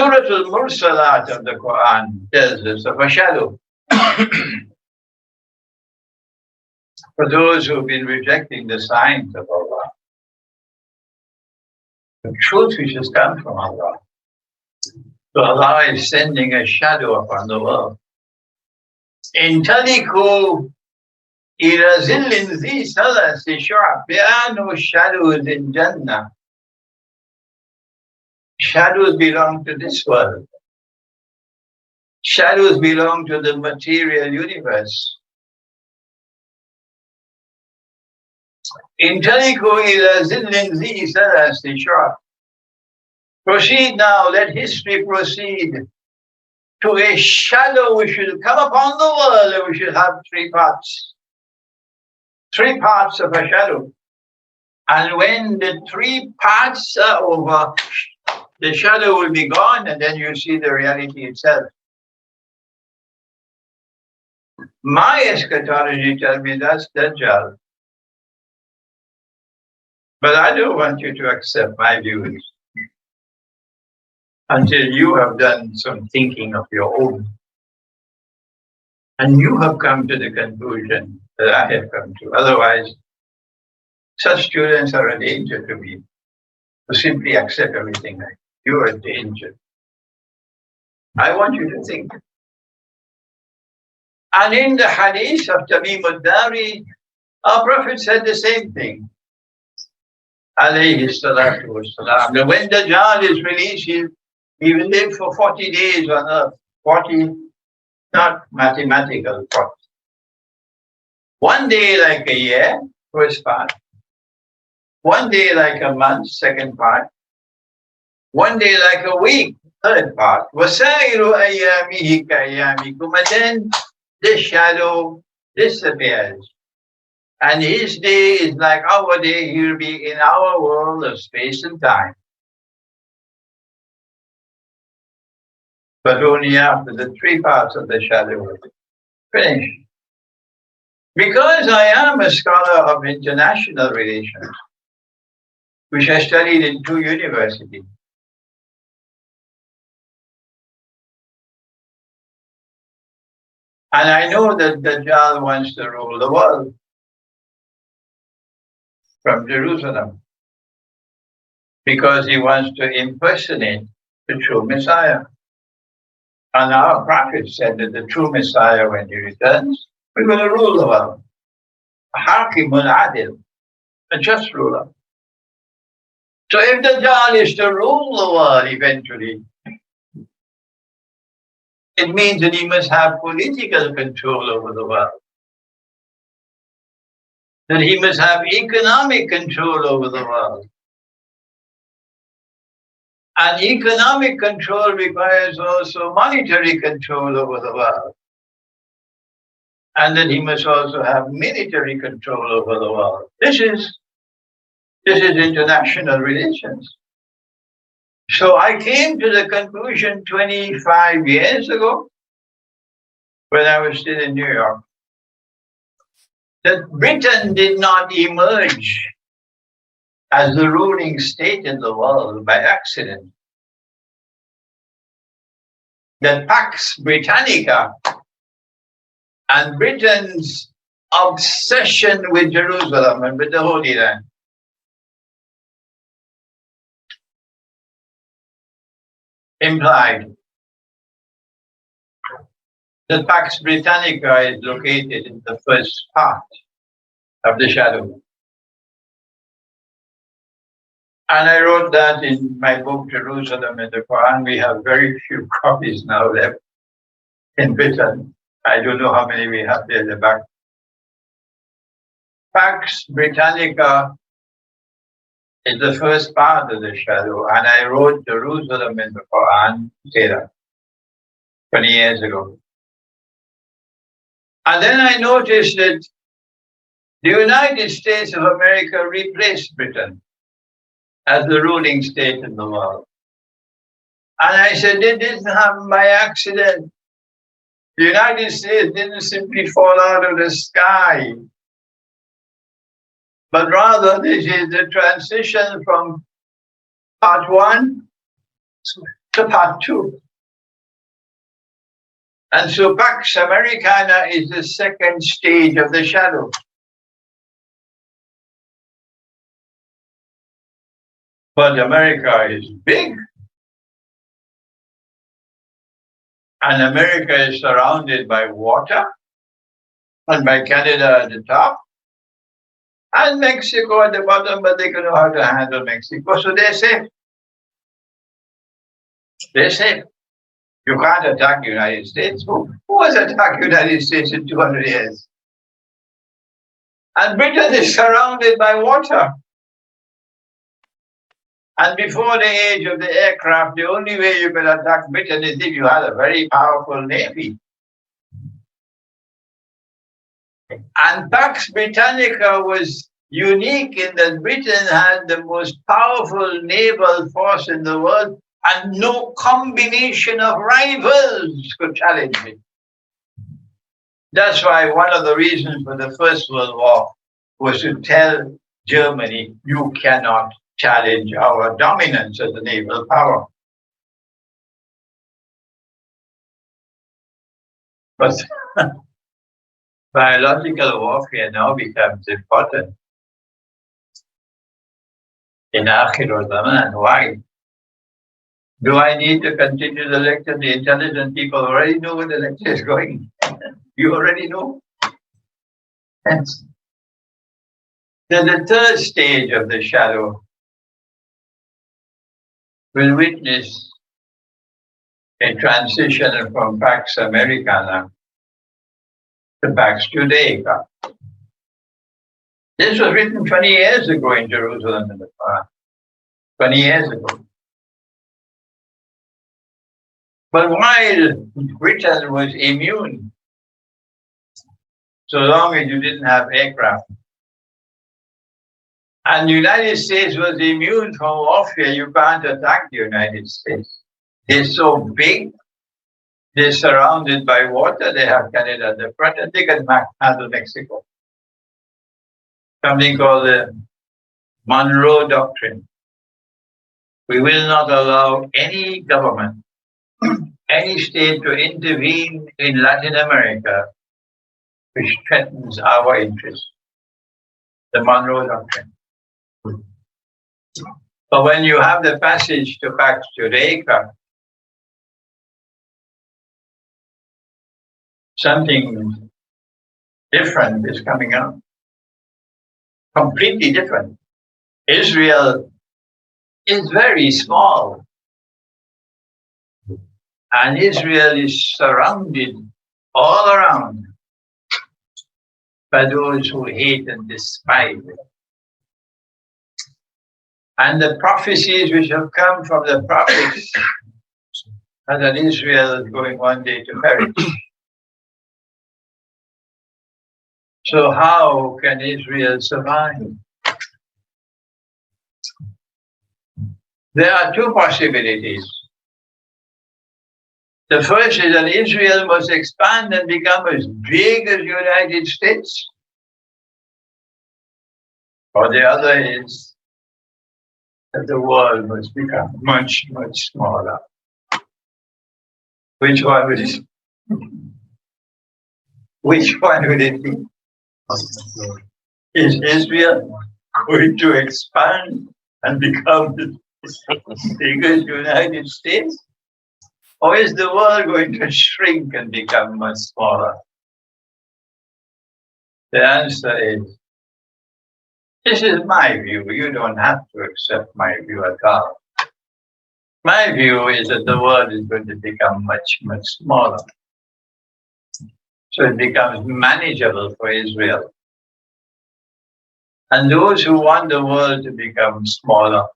Surah Al-Mursalat of the Quran tells us of a shadow. For those who have been rejecting the signs of Allah, the truth which has come from Allah. So Allah is sending a shadow upon the world. Intaliku ila zillin zi salasi shu'ab. There are no shadows in Jannah. Shadows belong to this world. Shadows belong to the material universe. Intaliku ila zillin zi salasi shu'ab. Proceed now, let history proceed to a shadow which will come upon the world, and we should have three parts. Three parts of a shadow. And when the three parts are over, the shadow will be gone, and then you see the reality itself. My eschatology tells me that's Dajjal. But I don't want you to accept my views until you have done some thinking of your own. And you have come to the conclusion that I have come to. Otherwise, such students are a danger to me, to simply accept everything like you are a danger. I want you to think. And in the hadith of Dari, our Prophet said the same thing. Alayhi salatu wassalam. That when Dajjal is released, he will live for 40 days on earth. 40, not mathematical 40. One day like a year, first part. One day like a month, second part. One day like a week, third part. وَسَائِرُ أَيَّامِهِ كَأَيَّامِكُمْ. And then the shadow disappears. And his day is like our day. He will be in our world of space and time. But only after the three parts of the shadow are finished. Because I am a scholar of international relations, which I studied in 2 universities, and I know that Dajjal wants to rule the world from Jerusalem because he wants to impersonate the true Messiah. And our prophet said that the true Messiah, when he returns, we're going to rule the world. Hakimun Adil, a just ruler. So if Dajjal is to rule the world eventually, it means that he must have political control over the world. That he must have economic control over the world. And economic control requires also monetary control over the world. And then he must also have military control over the world. This is international relations. So I came to the conclusion 25 years ago, when I was still in New York, that Britain did not emerge as the ruling state in the world by accident. The Pax Britannica and Britain's obsession with Jerusalem and with the Holy Land implied that Pax Britannica is located in the first part of the shadow. And I wrote that in my book, Jerusalem and the Quran. We have very few copies now left in Britain. I don't know how many we have there in the back. Pax Britannica is the first part of the shadow, and I wrote Jerusalem in the Quran, Terima, 20 years ago. And then I noticed that the United States of America replaced Britain as the ruling state in the world. And I said, it didn't happen by accident. The United States didn't simply fall out of the sky, but rather this is the transition from part 1 to to part 2. And so Pax Americana is the second stage of the shadow. But America is big. And America is surrounded by water. And by Canada at the top. And Mexico at the bottom, but they can know how to handle Mexico. So they're safe. They're safe. You can't attack the United States. Who has attacked the United States in 200 years? And Britain is surrounded by water. And before the age of the aircraft, the only way you could attack Britain is if you had a very powerful navy. And Pax Britannica was unique in that Britain had the most powerful naval force in the world, and no combination of rivals could challenge it. That's why one of the reasons for the First World War was to tell Germany, you cannot challenge our dominance as a naval power. But biological warfare now becomes important in Akhir or Zaman. Why? Do I need to continue the lecture? The intelligent people already know where the lecture is going. You already know. Hence, then the third stage of the shadow will witness a transition from Pax Americana to Pax Judaica. This was written 20 years ago in Jerusalem in the Perang. 20 years ago. But while Britain was immune, so long as you didn't have aircraft, and the United States was immune from warfare, you can't attack the United States. They're so big, they're surrounded by water, they have Canada at the front, and they can handle Mexico. Something called the Monroe Doctrine. We will not allow any government, any state to intervene in Latin America which threatens our interests. The Monroe Doctrine. But when you have the passage to Pax Judaica, something different is coming up. Completely different. Israel is very small. And Israel is surrounded all around by those who hate and despise it. And the prophecies which have come from the prophets are that Israel is going one day to perish. So how can Israel survive? There are two possibilities. The first is that Israel must expand and become as big as the United States. Or the other is that the world must become much, much smaller. Which one will it be? Which one will it be? Is Israel going to expand and become as big as the United States? Or is the world going to shrink and become much smaller? The answer is, this is my view. You don't have to accept my view at all. My view is that the world is going to become much, much smaller. So it becomes manageable for Israel. And those who want the world to become smaller,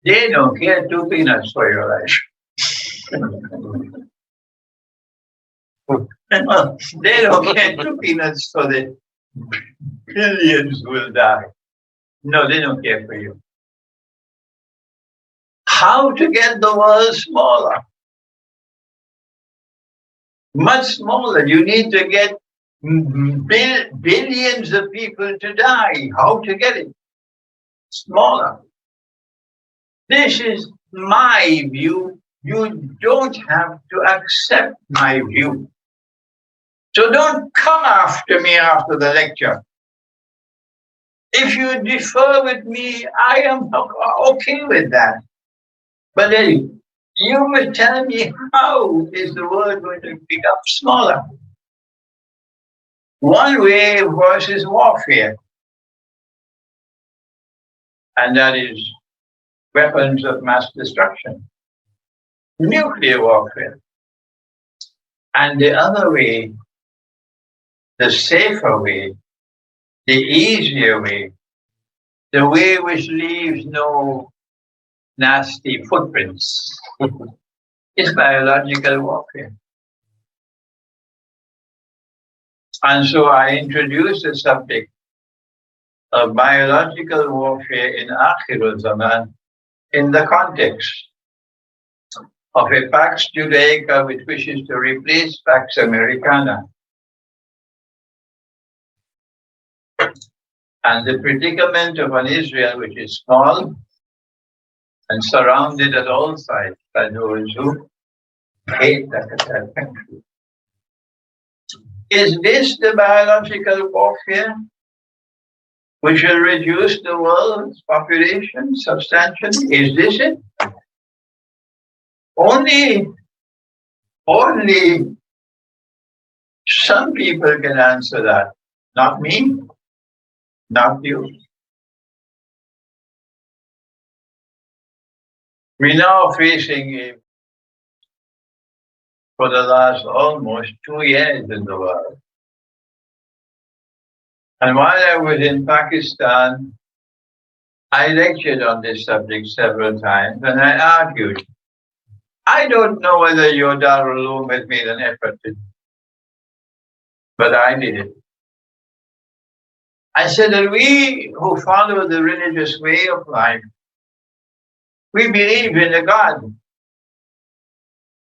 they don't care 2 peanuts for your life. They don't care 2 peanuts for the billions who will die. No, they don't care for you. How to get the world smaller? Much smaller. You need to get billions of people to die. How to get it smaller? This is my view, you don't have to accept my view. So don't come after me after the lecture. If you differ with me, I am okay with that. But then you must tell me, how is the world going to become smaller? One way, of course, is warfare. And that is weapons of mass destruction, nuclear warfare. And the other way, the safer way, the easier way, the way which leaves no nasty footprints, is biological warfare. And so I introduced the subject of biological warfare in Akhir, Zaman in the context of a Pax Judaica which wishes to replace Pax Americana. And the predicament of an Israel which is small and surrounded at all sides by those who hate that country. Is this the biological warfare which will reduce the world's population substantially? Is this it? Only some people can answer that. Not me, not you. We're now facing, for the last almost 2 years in the world. And while I was in Pakistan, I lectured on this subject several times and I argued. I don't know whether your Darul Uloom has made an effort to, but I did it. I said that we who follow the religious way of life, we believe in a God,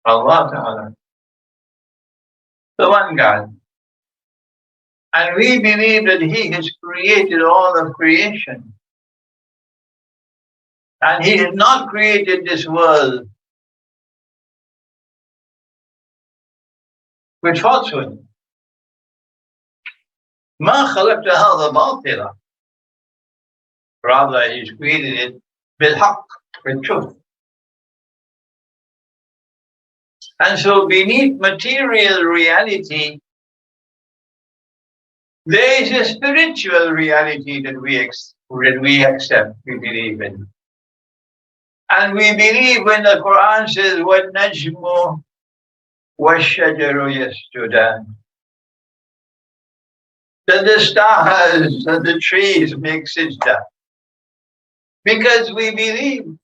Allah Ta'ala, the one God. And we believe that He has created all of creation. And He has not created this world with falsehood. ما خلقت هذا باطلا. Rather, He's created it بالحق, with truth. And so beneath material reality, there is a spiritual reality that we accept, we believe in. And we believe when the Quran says, وَالنَّجْمُ وَالشَّجَرُ يَسْجُدَانِ, that the stars and the trees make sajda. Because we believe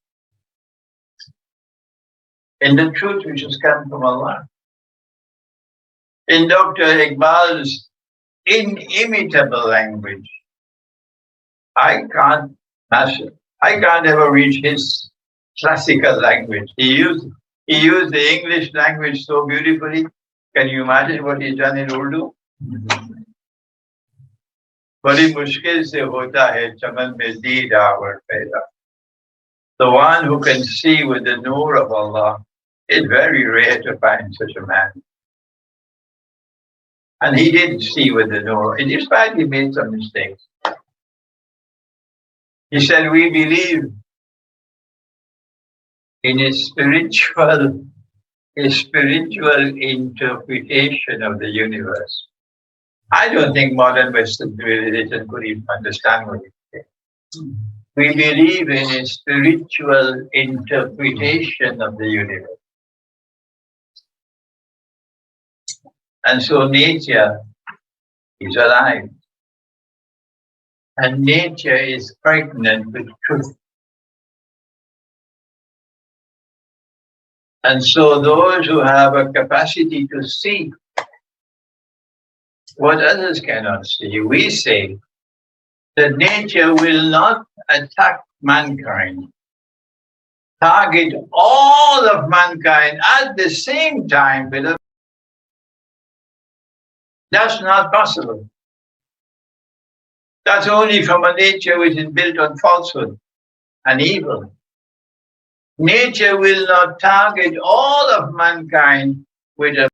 in the truth which has come from Allah. In Dr. Iqbal's inimitable language, I can't ever reach his classical language. He used the English language so beautifully. Can you imagine what he's done in Urdu? बड़ी मुश्किल से होता है चमन में दीद our पैदा. The one who can see with the nur of Allah, it's very rare to find such a man. And he did see with the nur. In despite he made some mistakes. He said, we believe in a spiritual interpretation of the universe. I don't think modern Western civilization could even understand what it is. We believe in a spiritual interpretation of the universe. And so nature is alive. And nature is pregnant with truth. And so those who have a capacity to see what others cannot see, we say that nature will not attack mankind, target all of mankind at the same time. That's not possible. That's only from a nature which is built on falsehood and evil. Nature will not target all of mankind with a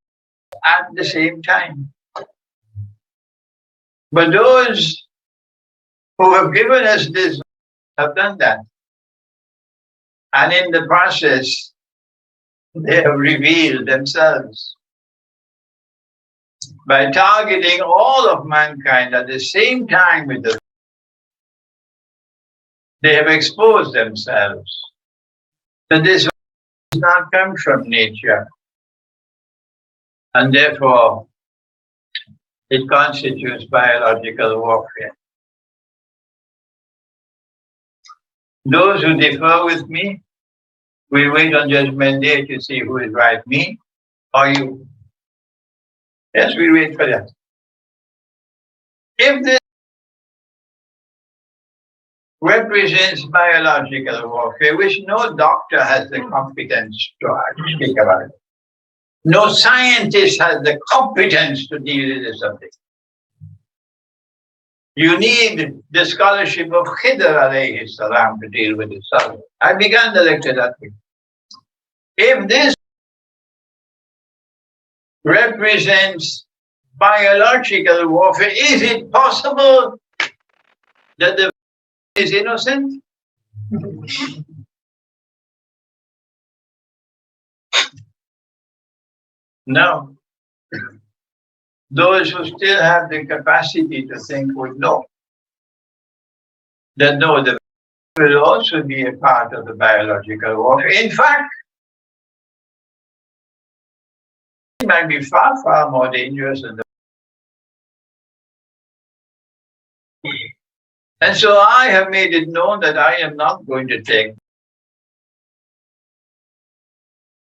at the same time. But those who have given us this have done that. And in the process, they have revealed themselves. By targeting all of mankind at the same time with the they have exposed themselves. So this does not come from nature. And therefore, it constitutes biological warfare. Those who differ with me will wait on Judgment Day to see who is right, me or you. Yes, we wait for that. If this represents biological warfare, which no doctor has the competence to speak about it, no scientist has the competence to deal with the subject. You need the scholarship of Hidayah alayhi salam to deal with the subject. I began the lecture that way. If this represents biological warfare, is it possible that the is innocent? No. Those who still have the capacity to think would know that no, the will also be a part of the biological warfare. In fact, it might be far, far more dangerous than the. And so I have made it known that I am not going to take.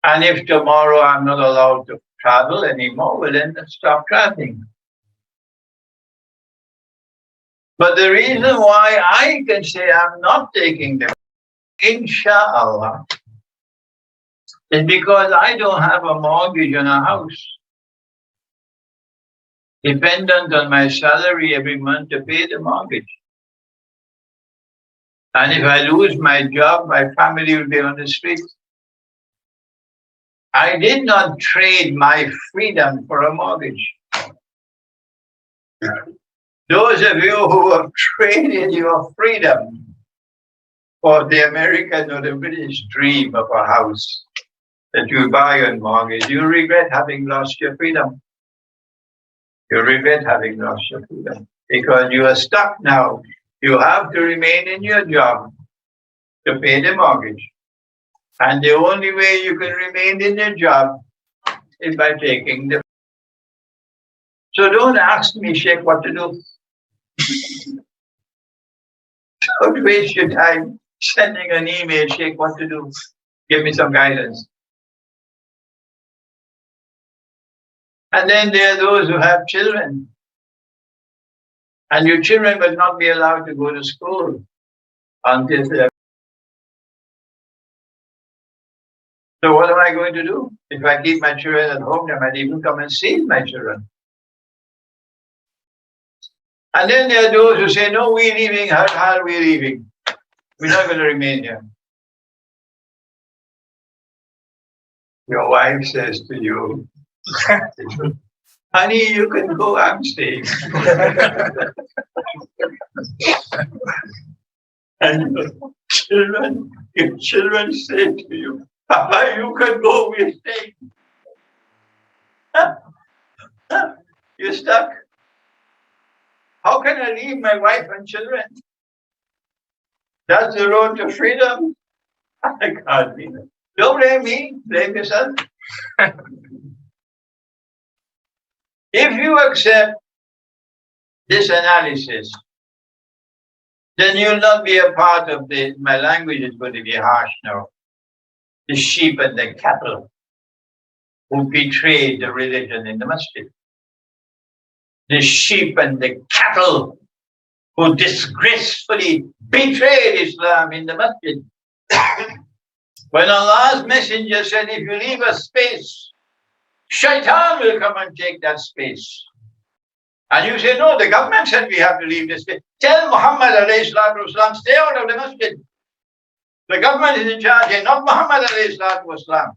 And if tomorrow I'm not allowed to travel anymore, well then stop traveling. But the reason why I can say I'm not taking them, inshallah, is because I don't have a mortgage on a house, dependent on my salary every month to pay the mortgage. And if I lose my job, my family will be on the street. I did not trade my freedom for a mortgage. Those of you who have traded your freedom for the American or the British dream of a house that you buy on mortgage, you regret having lost your freedom. You regret having lost your freedom because you are stuck now. You have to remain in your job to pay the mortgage. And the only way you can remain in your job is by taking the. So don't ask me, Sheikh, what to do. Don't waste your time sending an email, Sheikh, what to do. Give me some guidance. And then there are those who have children. And your children will not be allowed to go to school until they're. So what am I going to do? If I keep my children at home, they might even come and see my children. And then there are those who say, no, we're leaving. How are we leaving? We're not going to remain here. Your wife says to you, honey, you can go, I'm staying. And your children say to you, Papa, you can go, we're staying. You're stuck. How can I leave my wife and children? That's the road to freedom. I can't leave it. Don't blame me, blame yourself. If you accept this analysis, then you'll not be a part of the, my language is going to be harsh now, the sheep and the cattle who betrayed the religion in the masjid. The sheep and the cattle who disgracefully betrayed Islam in the masjid. When Allah's messenger said, if you leave a space, Shaitan will come and take that space. And you say, no, the government said we have to leave this space. Tell Muhammad alayhi salatu wasalam, stay out of the masjid. The government is in charge here, not Muhammad alayhi salatu wasalam.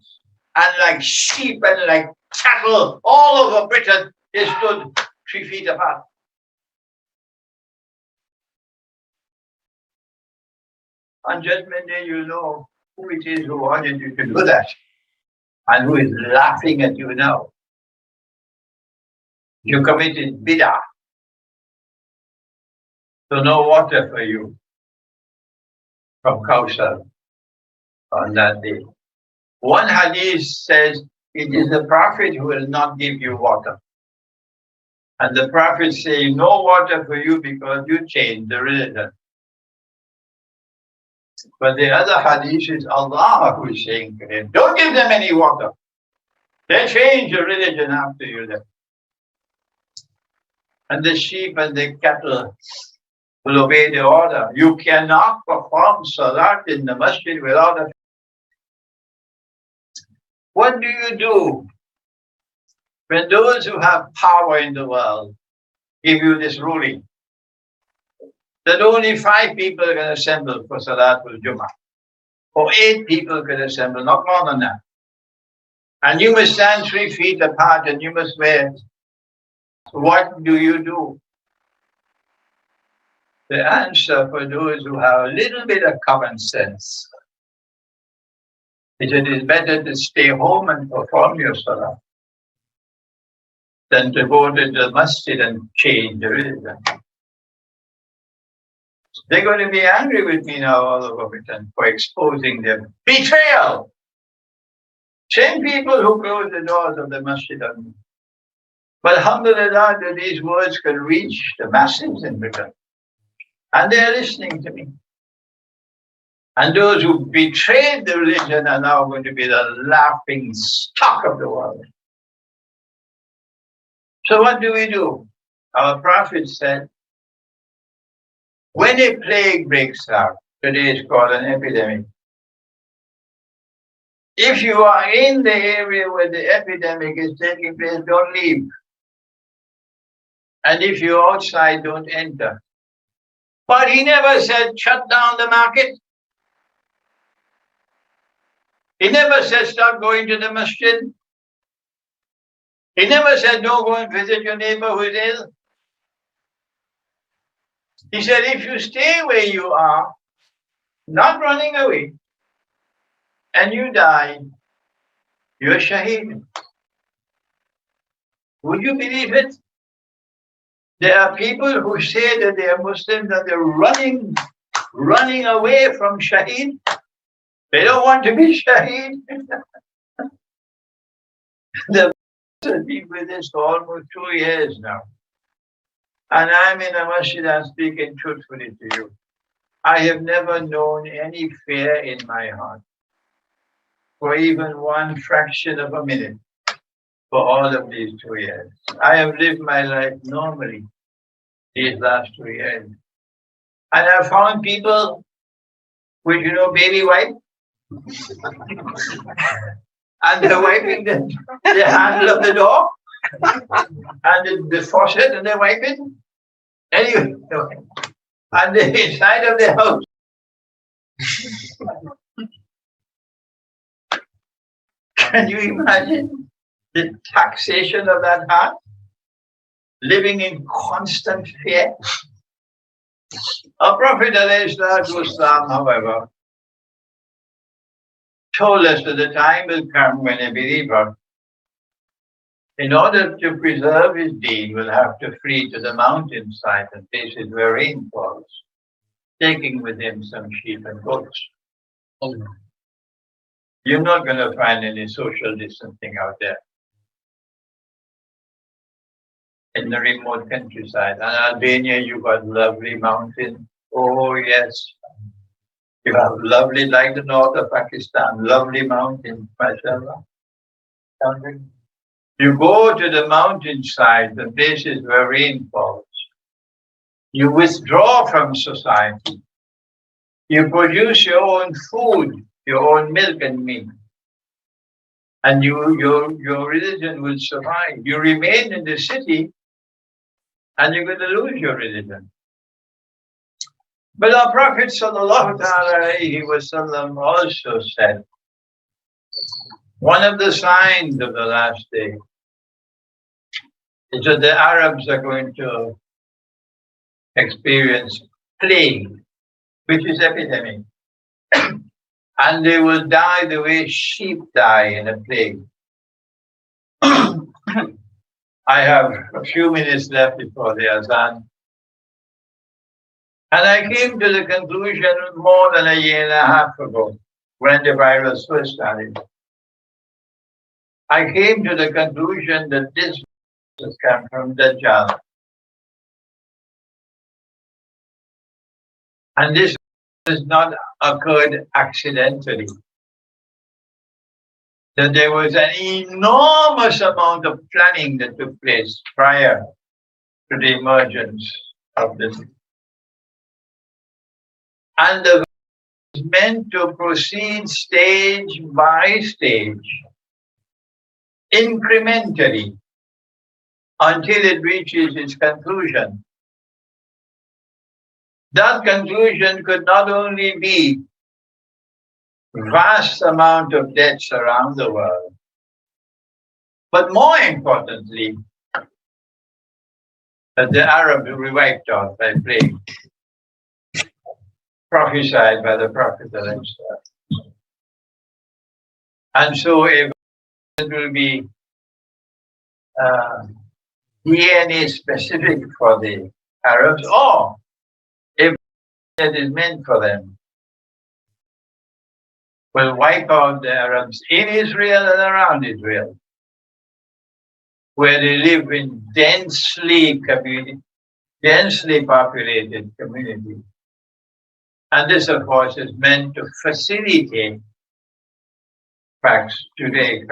And like sheep and like cattle all over Britain, they stood 3 feet apart. On Judgment Day, you know who it is who wanted you to do that and who is laughing at you now. You committed bid'ah. So no water for you from Kausar on that day. One hadith says, it is the Prophet who will not give you water. And the Prophet say, no water for you because you changed the religion. But the other hadith is Allah who is saying to him, don't give them any water. They change the religion after you left. And the sheep and the cattle will obey the order. You cannot perform salat in the masjid without a... What do you do when those who have power in the world give you this ruling that only 5 people can assemble for Salatul Jummah, or 8 people can assemble, not more than that. And you must stand 3 feet apart and you must wear. What do you do? The answer for those who have a little bit of common sense is it is better to stay home and perform your salah than to go to the masjid and change the religion. They're going to be angry with me now all over Britain for exposing their betrayal. Same people who close the doors of the masjid. But alhamdulillah that these words can reach the masses in Britain. And they're listening to me. And those who betrayed the religion are now going to be the laughing stock of the world. So what do we do? Our Prophet said, when a plague breaks out, today is called an epidemic. If you are in the area where the epidemic is taking place, don't leave. And if you're outside, don't enter. But he never said, shut down the market. He never said, stop going to the masjid. He never said, don't go and visit your neighbor who is ill. He said, if you stay where you are, not running away, and you die, you're shaheed. Would you believe it? There are people who say that they are Muslims and they're running away from shaheed. They don't want to be shaheed. They've been with this for almost 2 years now. And I'm in a masjid and speaking truthfully to you. I have never known any fear in my heart for even one fraction of a minute for all of these 2 years. I have lived my life normally these last 2 years. And I found people with, baby wipe. And they're wiping the handle of the door and the faucet and they wipe it. Anyway, and the inside of the house. Can you imagine the taxation of that heart? Living in constant fear. Our Prophet ﷺ, however, told us that the time will come when a believer, in order to preserve his deen, will have to flee to the mountainside and places where rain falls, taking with him some sheep and goats. You're not going to find any social distancing out there. In the remote countryside. And Albania, you got lovely mountains. Oh, yes. You have lovely, like the north of Pakistan, lovely mountains, mashallah. You go to the mountainside, the places where rain falls. You withdraw from society. You produce your own food, your own milk and meat. And your religion will survive. You remain in the city, and you're going to lose your religion. But our Prophet sallallahu alaihi wasallam also said, one of the signs of the last day is that the Arabs are going to experience plague, which is epidemic. And they will die the way sheep die in a plague. I have a few minutes left before the Azan. And I came to the conclusion more than a year and a half ago, when the virus first started. I came to the conclusion that this has come from Dajjal. And this has not occurred accidentally. That there was an enormous amount of planning that took place prior to the emergence of this. And the is meant to proceed stage by stage, incrementally, until it reaches its conclusion. That conclusion could not only be vast amount of deaths around the world, but more importantly, that the Arabs will be wiped out by plague, prophesied by the Prophet himself. And so if it will be DNA specific for the Arabs, or if it is meant for them, will wipe out the Arabs in Israel and around Israel, where they live in densely populated communities. And this, of course, is meant to facilitate facts today.